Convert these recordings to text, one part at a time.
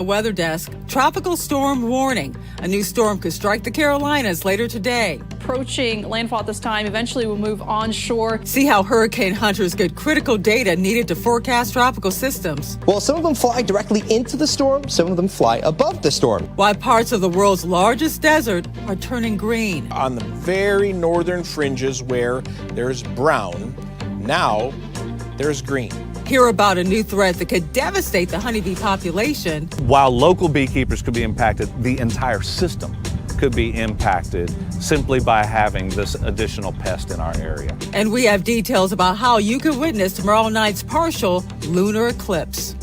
Weather desk, tropical storm warning. A new storm could strike the Carolinas later today. Approaching landfall at this time, eventually will move onshore. See how hurricane hunters get critical data needed to forecast tropical systems. Well, some of them fly directly into the storm, some of them fly above the storm. Why parts of the world's largest desert are turning green. On the very northern fringes where there's brown, now there's green. Hear about a new threat that could devastate the honeybee population. While local beekeepers could be impacted, the entire system could be impacted simply by having this additional pest in our area. And we have details about how you could witness tomorrow night's partial lunar eclipse.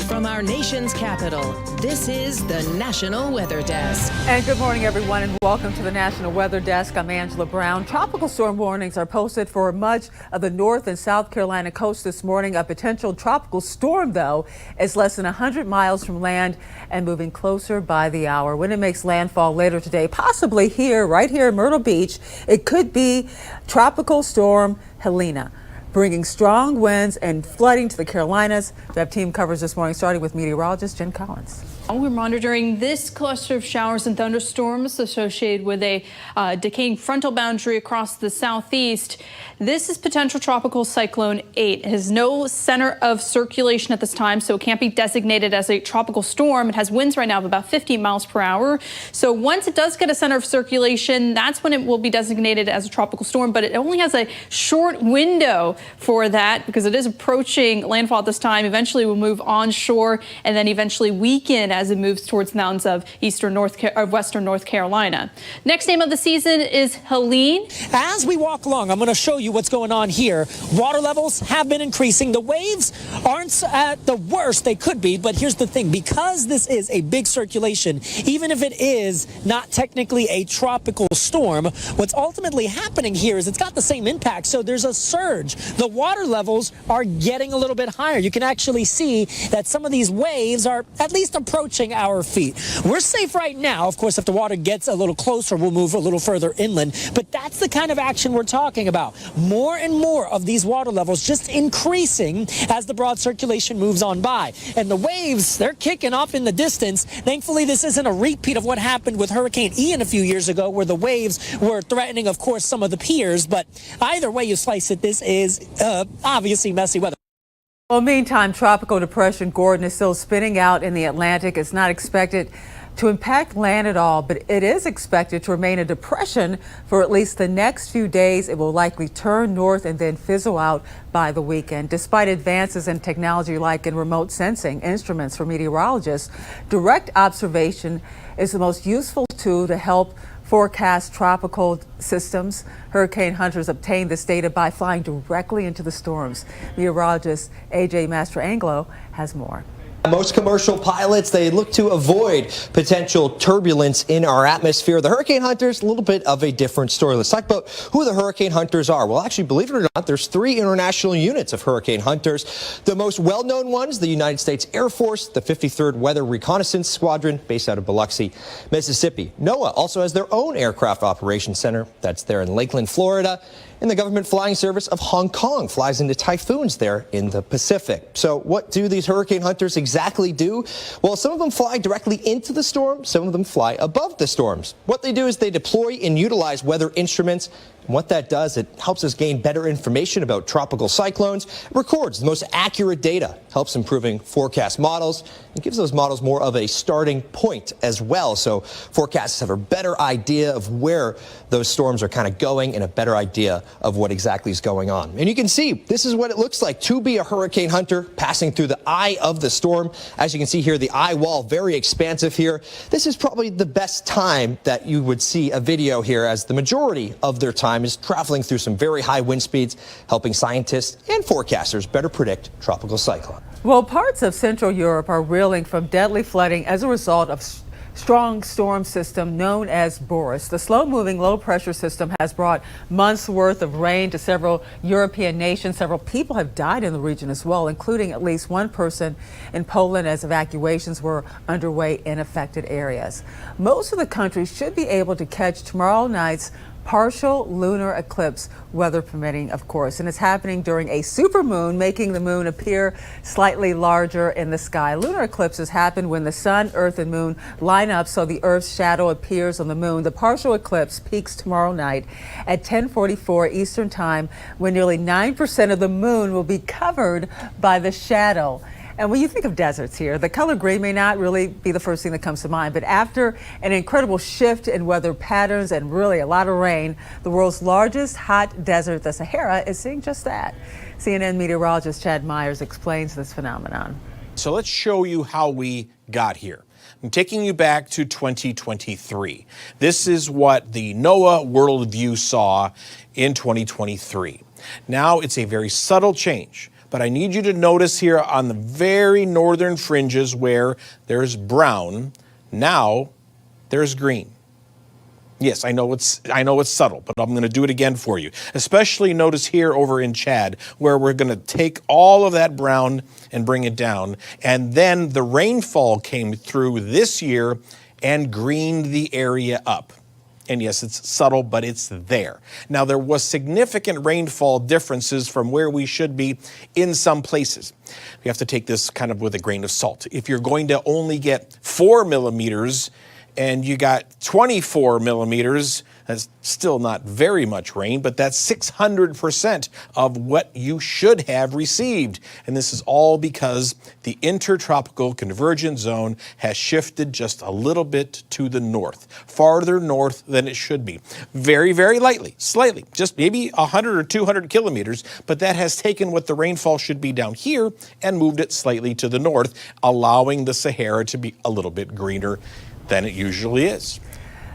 From our nation's capital, this is the National Weather Desk. And good morning, everyone, and welcome to the National Weather Desk. I'm Angela Brown. Tropical storm warnings are posted for much of the North and South Carolina coast this morning. A potential tropical storm, though, is less than 100 miles from land and moving closer by the hour. When it makes landfall later today, possibly right here in Myrtle Beach, it could be Tropical Storm Helene, bringing strong winds and flooding to the Carolinas. We have team coverage this morning, starting with meteorologist Jen Collins. We're monitoring this cluster of showers and thunderstorms associated with a decaying frontal boundary across the southeast. This is potential tropical cyclone 8. It has no center of circulation at this time, so it can't be designated as a tropical storm. It has winds right now of about 15 miles per hour. So once it does get a center of circulation, that's when it will be designated as a tropical storm. But it only has a short window for that because it is approaching landfall at this time. Eventually will move onshore and then eventually weaken as it moves towards the mountains of western North Carolina. Next name of the season is Helene. As we walk along, I'm going to show you what's going on here. Water levels have been increasing. The waves aren't at the worst they could be, but here's the thing. Because this is a big circulation, even if it is not technically a tropical storm, what's ultimately happening here is it's got the same impact. So there's a surge. The water levels are getting a little bit higher. You can actually see that some of these waves are at least approaching our feet. We're safe right now. Of course, if the water gets a little closer, we'll move a little further inland. But that's the kind of action we're talking about. More and more of these water levels just increasing as the broad circulation moves on by. And the waves, they're kicking off in the distance. Thankfully, this isn't a repeat of what happened with Hurricane Ian a few years ago, where the waves were threatening, of course, some of the piers. But either way you slice it, this is obviously messy weather. Well, meantime, tropical depression Gordon is still spinning out in the Atlantic. It's not expected to impact land at all, but it is expected to remain a depression for at least the next few days. It will likely turn north and then fizzle out by the weekend. Despite advances in technology like in remote sensing instruments for meteorologists, direct observation is the most useful tool to help forecast tropical systems. Hurricane hunters obtain this data by flying directly into the storms. Meteorologist AJ Mastrangelo has more. Most commercial pilots, they look to avoid potential turbulence in our atmosphere. The hurricane hunters, a little bit of a different story. Let's talk about who the hurricane hunters are. Well, actually, believe it or not, there's 3 international units of hurricane hunters. The most well-known ones, the United States Air Force, the 53rd Weather Reconnaissance Squadron, based out of Biloxi, Mississippi. NOAA also has their own aircraft operations center. That's there in Lakeland, Florida. And the government flying service of Hong Kong flies into typhoons there in the Pacific. So what do these hurricane hunters exactly do? Well, some of them fly directly into the storm. Some of them fly above the storms. What they do is they deploy and utilize weather instruments. And what that does, it helps us gain better information about tropical cyclones. It records the most accurate data, helps improving forecast models, and gives those models more of a starting point as well. So forecasters have a better idea of where those storms are kind of going and a better idea of what exactly is going on. And you can see this is what it looks like to be a hurricane hunter passing through the eye of the storm. As you can see here, the eye wall very expansive here. This is probably the best time that you would see a video here, as the majority of their time is traveling through some very high wind speeds, helping scientists and forecasters better predict tropical cyclones. Well, parts of Central Europe are reeling from deadly flooding as a result of strong storm system known as Boris. The slow-moving low-pressure system has brought months' worth of rain to several European nations. Several people have died in the region as well, including at least one person in Poland, as evacuations were underway in affected areas. Most of the country should be able to catch tomorrow night's partial lunar eclipse, weather permitting, of course. And it's happening during a supermoon, making the moon appear slightly larger in the sky. Lunar eclipses happen when the sun, earth, and moon line up so the earth's shadow appears on the moon. The partial eclipse peaks tomorrow night at 10:44 Eastern Time, when nearly 9% of the moon will be covered by the shadow. And when you think of deserts here, the color gray may not really be the first thing that comes to mind, but after an incredible shift in weather patterns and really a lot of rain, the world's largest hot desert, the Sahara, is seeing just that. CNN meteorologist Chad Myers explains this phenomenon. So let's show you how we got here. I'm taking you back to 2023. This is what the NOAA Worldview saw in 2023. Now it's a very subtle change, but I need you to notice here on the very northern fringes where there's brown, now there's green. Yes, I know it's subtle, but I'm going to do it again for you. Especially notice here over in Chad, where we're going to take all of that brown and bring it down. And then the rainfall came through this year and greened the area up. And yes, it's subtle, but it's there. Now, there was significant rainfall differences from where we should be in some places. We have to take this kind of with a grain of salt. If you're going to only get 4 millimeters and you got 24 millimeters, that's still not very much rain, but that's 600% of what you should have received. And this is all because the intertropical convergence zone has shifted just a little bit to the north, farther north than it should be. Very, very lightly, slightly, just maybe 100 or 200 kilometers, but that has taken what the rainfall should be down here and moved it slightly to the north, allowing the Sahara to be a little bit greener than it usually is.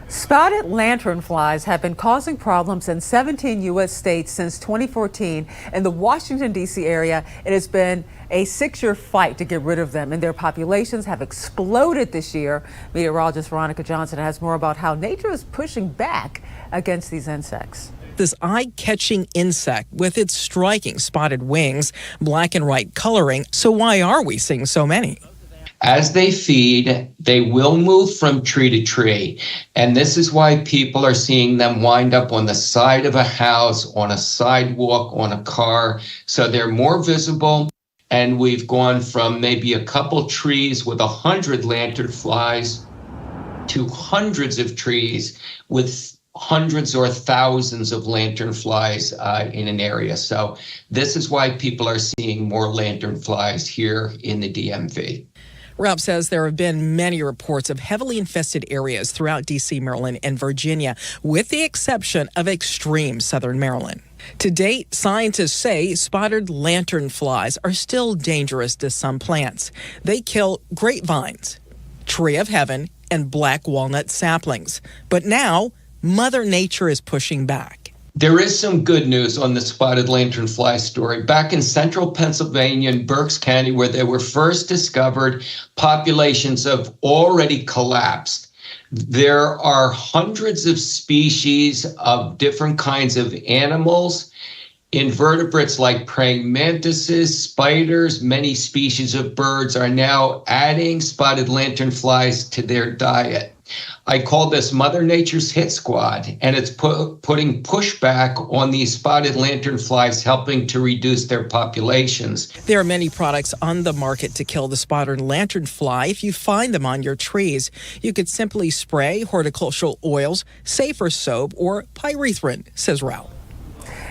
Spotted lanternflies have been causing problems in 17 U.S. states since 2014. In the Washington, D.C. area, it has been a 6-year fight to get rid of them, and their populations have exploded this year. Meteorologist Veronica Johnson has more about how nature is pushing back against these insects. This eye-catching insect with its striking spotted wings, black and white coloring. So why are we seeing so many? As they feed, they will move from tree to tree. And this is why people are seeing them wind up on the side of a house, on a sidewalk, on a car. So they're more visible. And we've gone from maybe a couple trees with 100 lanternflies to hundreds of trees with hundreds or thousands of lanternflies in an area. So this is why people are seeing more lanternflies here in the DMV. Ralph says there have been many reports of heavily infested areas throughout D.C., Maryland, and Virginia, with the exception of extreme southern Maryland. To date, scientists say spotted lanternflies are still dangerous to some plants. They kill grapevines, tree of heaven, and black walnut saplings. But now, Mother Nature is pushing back. There is some good news on the spotted lanternfly story. Back in central Pennsylvania in Berks County, where they were first discovered, populations have already collapsed. There are hundreds of species of different kinds of animals, invertebrates like praying mantises, spiders. Many species of birds are now adding spotted lanternflies to their diet. I call this Mother Nature's Hit Squad, and it's putting pushback on these spotted lanternflies, helping to reduce their populations. There are many products on the market to kill the spotted lanternfly. If you find them on your trees, you could simply spray horticultural oils, safer soap, or pyrethrin, says Ralph.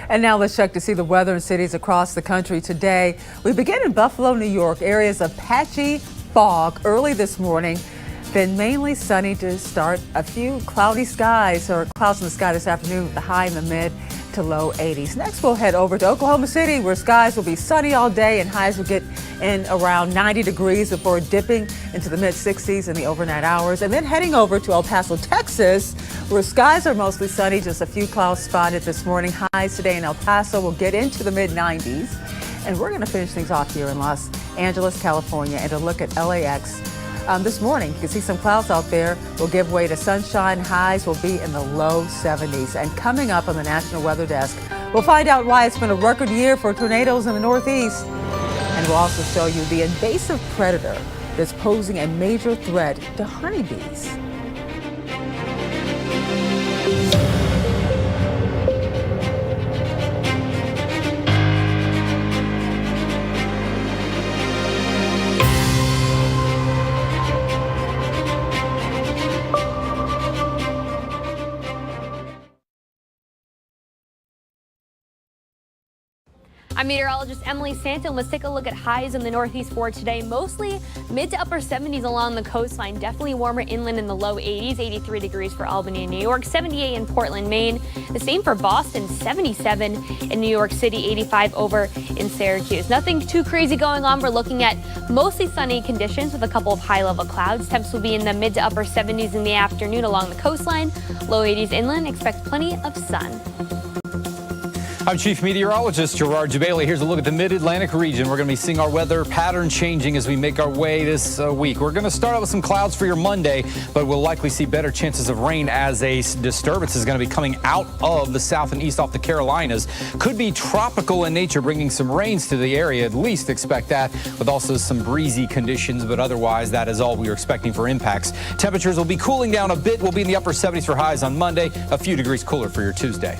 And now let's check to see the weather in cities across the country today. We begin in Buffalo, New York, areas of patchy fog early this morning. Then mainly sunny to start. A few cloudy skies or clouds in the sky this afternoon with the high in the mid to low 80s. Next, we'll head over to Oklahoma City, where skies will be sunny all day and highs will get in around 90 degrees before dipping into the mid 60s in the overnight hours. And then heading over to El Paso, Texas, where skies are mostly sunny, just a few clouds spotted this morning. Highs today in El Paso will get into the mid 90s. And we're going to finish things off here in Los Angeles, California, and a look at LAX. This morning, you can see some clouds out there will give way to sunshine. Highs will be in the low 70s. And coming up on the National Weather Desk, we'll find out why it's been a record year for tornadoes in the Northeast. And we'll also show you the invasive predator that's posing a major threat to honeybees. I'm meteorologist Emily Santon. Let's take a look at highs in the Northeast for today. Mostly mid to upper 70s along the coastline. Definitely warmer inland in the low 80s. 83 degrees for Albany and New York. 78 in Portland, Maine. The same for Boston. 77 in New York City. 85 over in Syracuse. Nothing too crazy going on. We're looking at mostly sunny conditions with a couple of high-level clouds. Temps will be in the mid to upper 70s in the afternoon along the coastline. Low 80s inland. Expect plenty of sun. I'm Chief Meteorologist Gerard Jabali. Here's a look at the mid-Atlantic region. We're going to be seeing our weather pattern changing as we make our way this week. We're going to start out with some clouds for your Monday, but we'll likely see better chances of rain as a disturbance is going to be coming out of the south and east off the Carolinas. Could be tropical in nature, bringing some rains to the area. At least expect that, with also some breezy conditions, but otherwise that is all we are expecting for impacts. Temperatures will be cooling down a bit. We'll be in the upper 70s for highs on Monday, a few degrees cooler for your Tuesday.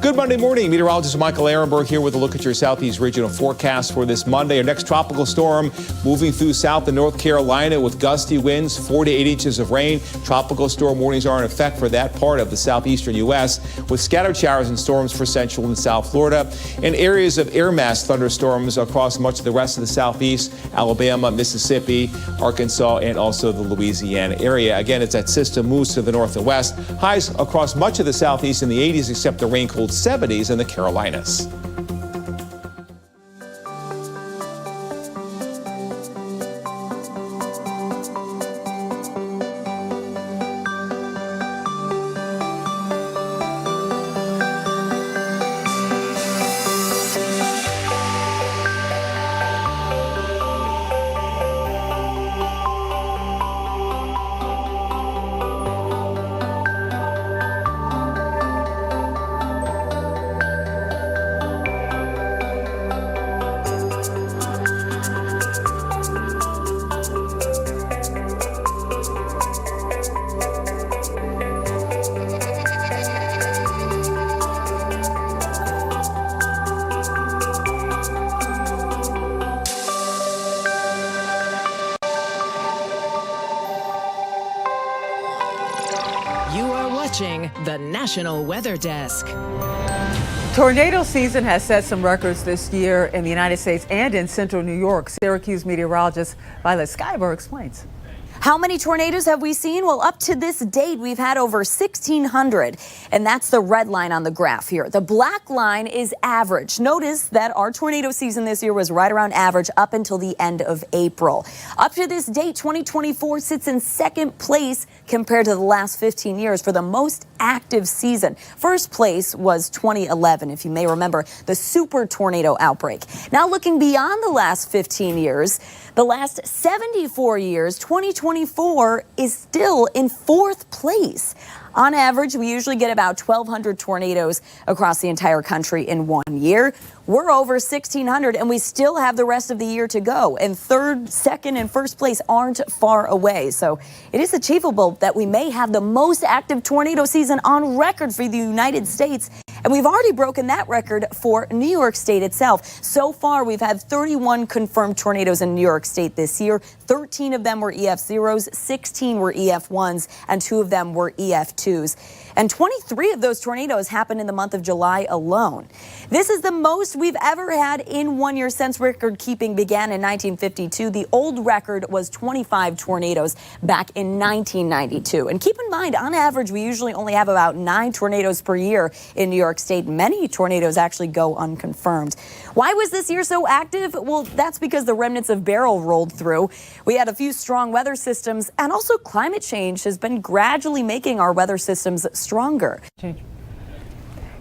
Good Monday morning. Meteorologist Michael Ehrenberg here with a look at your southeast regional forecast for this Monday. Our next tropical storm moving through South and North Carolina with gusty winds, 4 to 8 inches of rain. Tropical storm warnings are in effect for that part of the southeastern U.S. with scattered showers and storms for central and South Florida and areas of air mass thunderstorms across much of the rest of the southeast, Alabama, Mississippi, Arkansas, and also the Louisiana area. Again, as that system moves to the north and west, highs across much of the southeast in the 80s except the rain-cooled 70s in the Carolinas. The National Weather Desk. Tornado season has set some records this year in the United States and in central New York. Syracuse meteorologist Violet Skyber explains. How many tornadoes have we seen? Well, up to this date, we've had over 1,600, and that's the red line on the graph here. The black line is average. Notice that our tornado season this year was right around average up until the end of April. Up to this date, 2024 sits in second place compared to the last 15 years for the most active season. First place was 2011, if you may remember, the super tornado outbreak. Now looking beyond the last 15 years, the last 74 years, 2024 is still in fourth place. On average, we usually get about 1,200 tornadoes across the entire country in 1 year. We're over 1,600, and we still have the rest of the year to go. And third, second, and first place aren't far away. So it is achievable that we may have the most active tornado season on record for the United States. And we've already broken that record for New York State itself. So far, we've had 31 confirmed tornadoes in New York State this year. 13 of them were EF0s, 16 were EF1s, and 2 of them were EF2s. And 23 of those tornadoes happened in the month of July alone. This is the most we've ever had in 1 year since record keeping began in 1952. The old record was 25 tornadoes back in 1992. And keep in mind, on average, we usually only have about 9 tornadoes per year in New York State. Many tornadoes actually go unconfirmed. Why was this year so active? Well, that's because the remnants of Beryl rolled through. We had a few strong weather systems, and also climate change has been gradually making our weather systems stronger.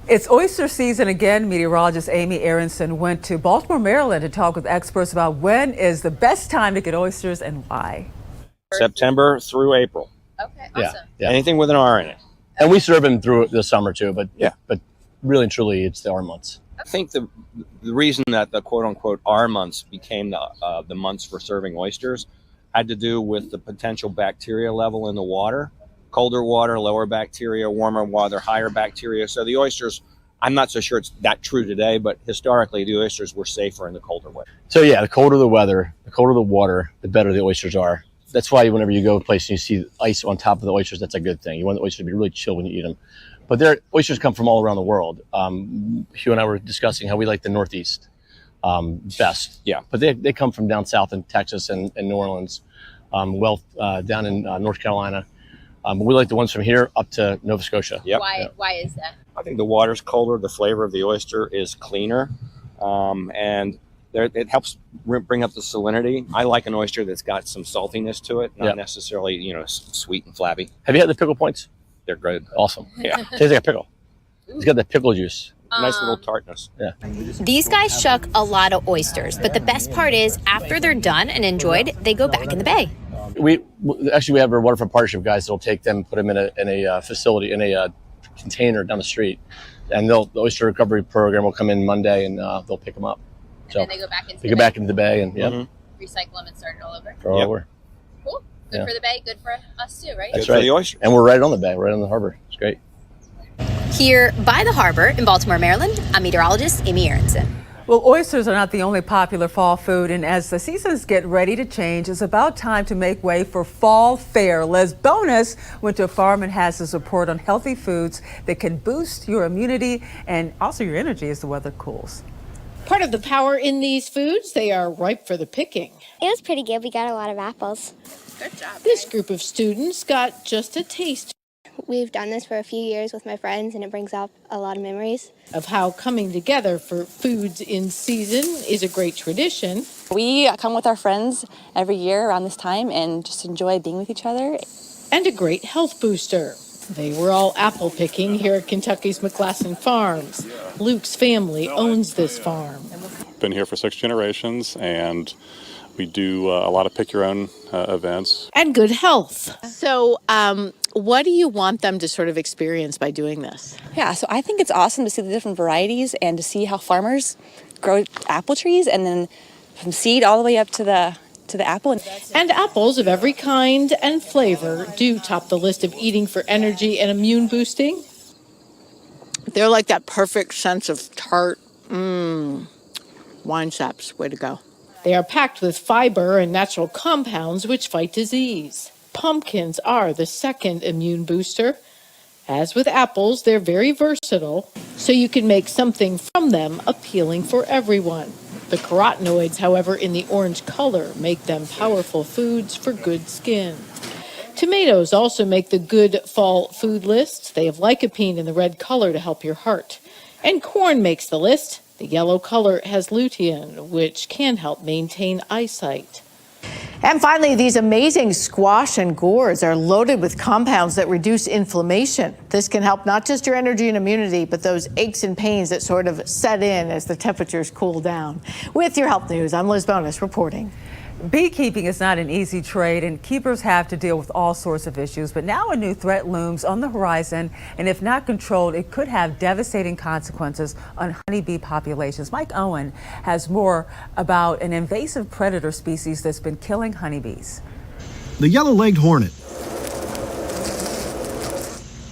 It's oyster season again. Meteorologist Amy Aronson went to Baltimore, Maryland to talk with experts about when is the best time to get oysters and why. September through April. Okay, awesome. Yeah. Anything with an R in it. And we serve them through the summer too, but really and truly it's the R months. I think the reason that the quote unquote R months became the months for serving oysters had to do with the potential bacteria level in the water. Colder water, lower bacteria, warmer water, higher bacteria. So the oysters, I'm not so sure it's that true today, but historically the oysters were safer in the colder weather. So yeah, the colder the weather, the colder the water, the better the oysters are. That's why whenever you go to a place and you see ice on top of the oysters, that's a good thing. You want the oysters to be really chill when you eat them. But oysters come from all around the world. Hugh and I were discussing how we like the Northeast best. Yeah. But they come from down south in Texas and New Orleans, down in North Carolina. We like the ones from here up to Nova Scotia. Yep. Why is that? I think the water's colder, the flavor of the oyster is cleaner, and it helps bring up the salinity. I like an oyster that's got some saltiness to it, not necessarily, sweet and flabby. Have you had the pickle points? They're good. Awesome. Yeah. Tastes like a pickle. It's got that pickle juice. Nice little tartness. Yeah. These guys shuck a lot of oysters, but the best part is after they're done and enjoyed, they go back in the bay. We have our waterfront partnership guys that'll take them, put them in a facility, in a container down the street, and the oyster recovery program will come in Monday and they'll pick them up. So And then they go back into they go back into the bay and recycle them and start it all over. throw it over. Cool. Good for the bay, good for us too, right? That's Good right. for the oyster. And we're right on the bay, right on the harbor. It's great. Here by the harbor in Baltimore, Maryland, I'm meteorologist Amy Aronson. Well, oysters are not the only popular fall food, and as the seasons get ready to change, it's about time to make way for fall fare. Les Bonus went to a farm and has his report on healthy foods that can boost your immunity and also your energy as the weather cools. Part of the power in these foods, they are ripe for the picking. It was pretty good. We got a lot of apples. Good job. This group of students got just a taste We've done this for a few years with my friends, and it brings up a lot of memories of how coming together for foods in season is a great tradition. We come with our friends every year around this time and just enjoy being with each other. And a great health booster. They were all apple picking here at Kentucky's McClasson Farms. Luke's family owns this farm. Been here for 6 generations, and we do a lot of pick your own events. And good health. So, what do you want them to sort of experience by doing this? Yeah, so I think it's awesome to see the different varieties and to see how farmers grow apple trees, and then from seed all the way up to the apple. And apples of every kind and flavor do top the list of eating for energy and immune boosting. They're like that perfect sense of tart. Wine saps, way to go. They are packed with fiber and natural compounds which fight disease. Pumpkins are the second immune booster. As with apples, they're very versatile, so you can make something from them appealing for everyone. The carotenoids, however, in the orange color make them powerful foods for good skin. Tomatoes also make the good fall food list. They have lycopene in the red color to help your heart. And corn makes the list. The yellow color has lutein, which can help maintain eyesight. And finally, these amazing squash and gourds are loaded with compounds that reduce inflammation. This can help not just your energy and immunity, but those aches and pains that sort of set in as the temperatures cool down. With your health news, I'm Liz Bonus reporting. Beekeeping is not an easy trade, and keepers have to deal with all sorts of issues. But now a new threat looms on the horizon, and if not controlled, it could have devastating consequences on honeybee populations. Mike Owen has more about an invasive predator species that's been killing honeybees. The yellow-legged hornet,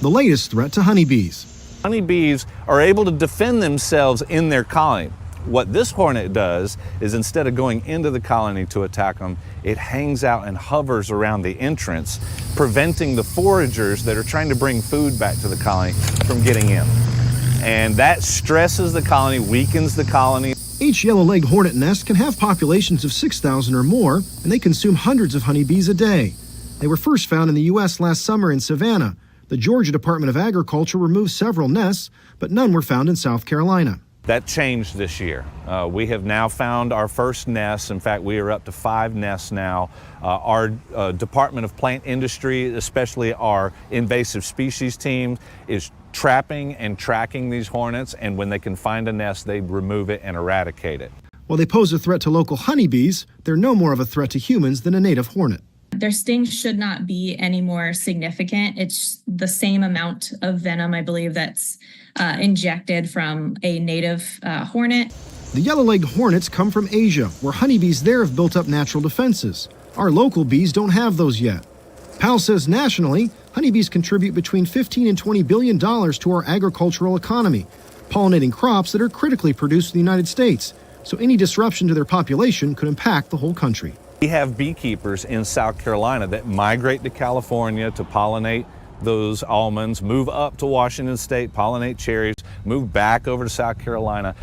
the latest threat to honeybees. Honeybees are able to defend themselves in their colony. What this hornet does is instead of going into the colony to attack them, it hangs out and hovers around the entrance, preventing the foragers that are trying to bring food back to the colony from getting in. And that stresses the colony, weakens the colony. Each yellow-legged hornet nest can have populations of 6,000 or more, and they consume hundreds of honeybees a day. They were first found in the U.S. last summer in Savannah. The Georgia Department of Agriculture removed several nests, but none were found in South Carolina. That changed this year. We have now found our first nests. In fact, we are up to 5 nests now. Our Department of Plant Industry, especially our invasive species team, is trapping and tracking these hornets, and when they can find a nest, they remove it and eradicate it. While they pose a threat to local honeybees, they're no more of a threat to humans than a native hornet. Their sting should not be any more significant. It's the same amount of venom, I believe, that's injected from a native hornet. The yellow-legged hornets come from Asia, where honeybees there have built up natural defenses. Our local bees don't have those yet. Powell says nationally, honeybees contribute between $15 and $20 billion to our agricultural economy, pollinating crops that are critically produced in the United States. So any disruption to their population could impact the whole country. We have beekeepers in South Carolina that migrate to California to pollinate those almonds, move up to Washington State, pollinate cherries, move back over to South Carolina.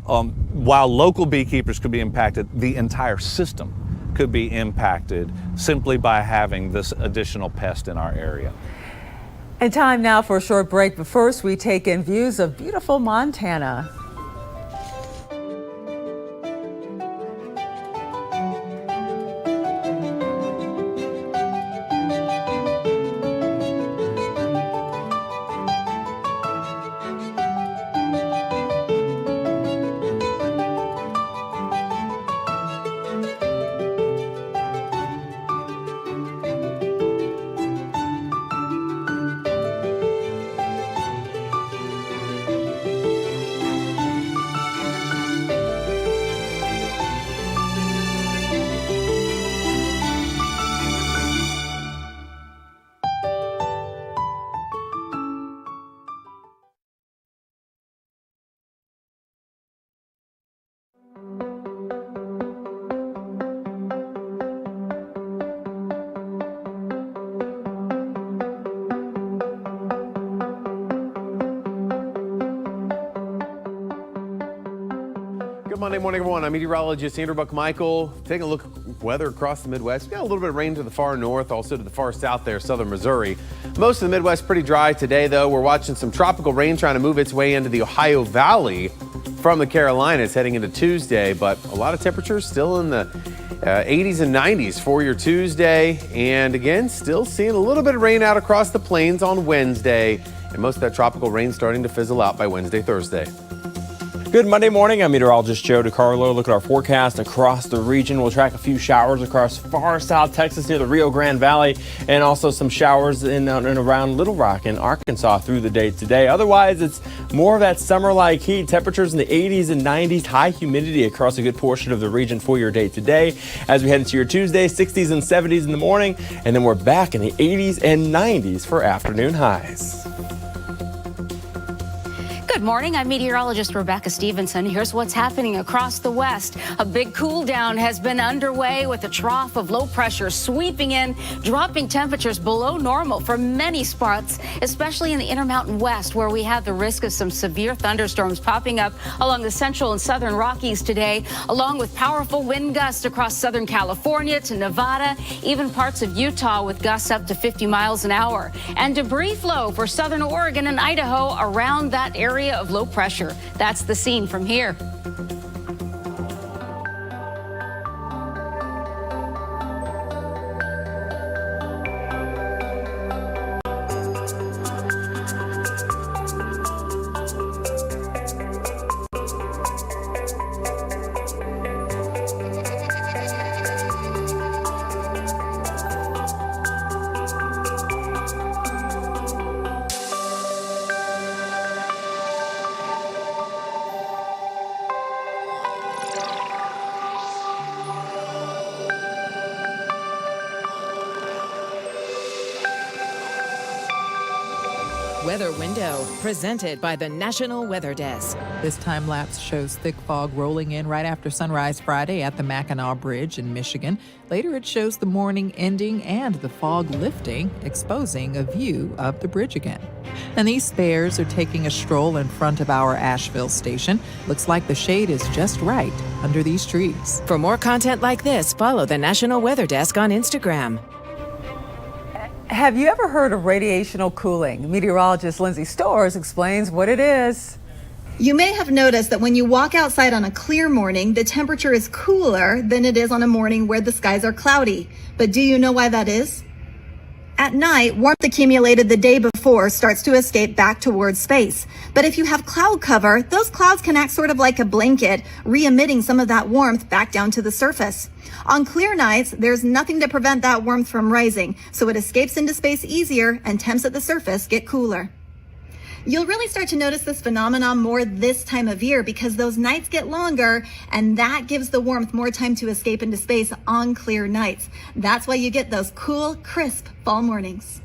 While local beekeepers could be impacted, the entire system could be impacted simply by having this additional pest in our area. And time now for a short break, but first we take in views of beautiful Montana. Good Monday morning, everyone. I'm meteorologist Andrew Buck-Michael. Taking a look at weather across the Midwest. We've got a little bit of rain to the far north, also to the far south there, southern Missouri. Most of the Midwest pretty dry today, though. We're watching some tropical rain trying to move its way into the Ohio Valley from the Carolinas heading into Tuesday, but a lot of temperatures still in the 80s and 90s for your Tuesday. And again, still seeing a little bit of rain out across the plains on Wednesday, and most of that tropical rain starting to fizzle out by Wednesday, Thursday. Good Monday morning. I'm meteorologist Joe DiCarlo. Look at our forecast across the region. We'll track a few showers across far south Texas near the Rio Grande Valley, and also some showers in and around Little Rock in Arkansas through the day today. Otherwise, it's more of that summer-like heat. Temperatures in the 80s and 90s. High humidity across a good portion of the region for your day today. As we head into your Tuesday, 60s and 70s in the morning, and then we're back in the 80s and 90s for afternoon highs. Good morning. I'm meteorologist Rebecca Stevenson. Here's what's happening across the West. A big cool down has been underway with a trough of low pressure sweeping in, dropping temperatures below normal for many spots, especially in the Intermountain West, where we have the risk of some severe thunderstorms popping up along the central and southern Rockies today, along with powerful wind gusts across Southern California to Nevada, even parts of Utah with gusts up to 50 miles an hour. And debris flow for southern Oregon and Idaho around that area of low pressure. That's the scene from here. Weather Window, presented by the National Weather Desk. This time lapse shows thick fog rolling in right after sunrise Friday at the Mackinac Bridge in Michigan. Later, it shows the morning ending and the fog lifting, exposing a view of the bridge again. And these bears are taking a stroll in front of our Asheville station. Looks like the shade is just right under these trees. For more content like this, follow the National Weather Desk on Instagram. Have you ever heard of radiational cooling? Meteorologist Lindsay Storrs explains what it is. You may have noticed that when you walk outside on a clear morning, the temperature is cooler than it is on a morning where the skies are cloudy. But do you know why that is? At night, warmth accumulated the day before starts to escape back towards space. But if you have cloud cover, those clouds can act sort of like a blanket, re-emitting some of that warmth back down to the surface. On clear nights, there's nothing to prevent that warmth from rising, so it escapes into space easier and temps at the surface get cooler. You'll really start to notice this phenomenon more this time of year because those nights get longer and that gives the warmth more time to escape into space on clear nights. That's why you get those cool, crisp fall mornings.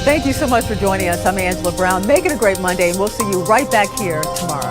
Thank you so much for joining us. I'm Angela Brown. Make it a great Monday, and we'll see you right back here tomorrow.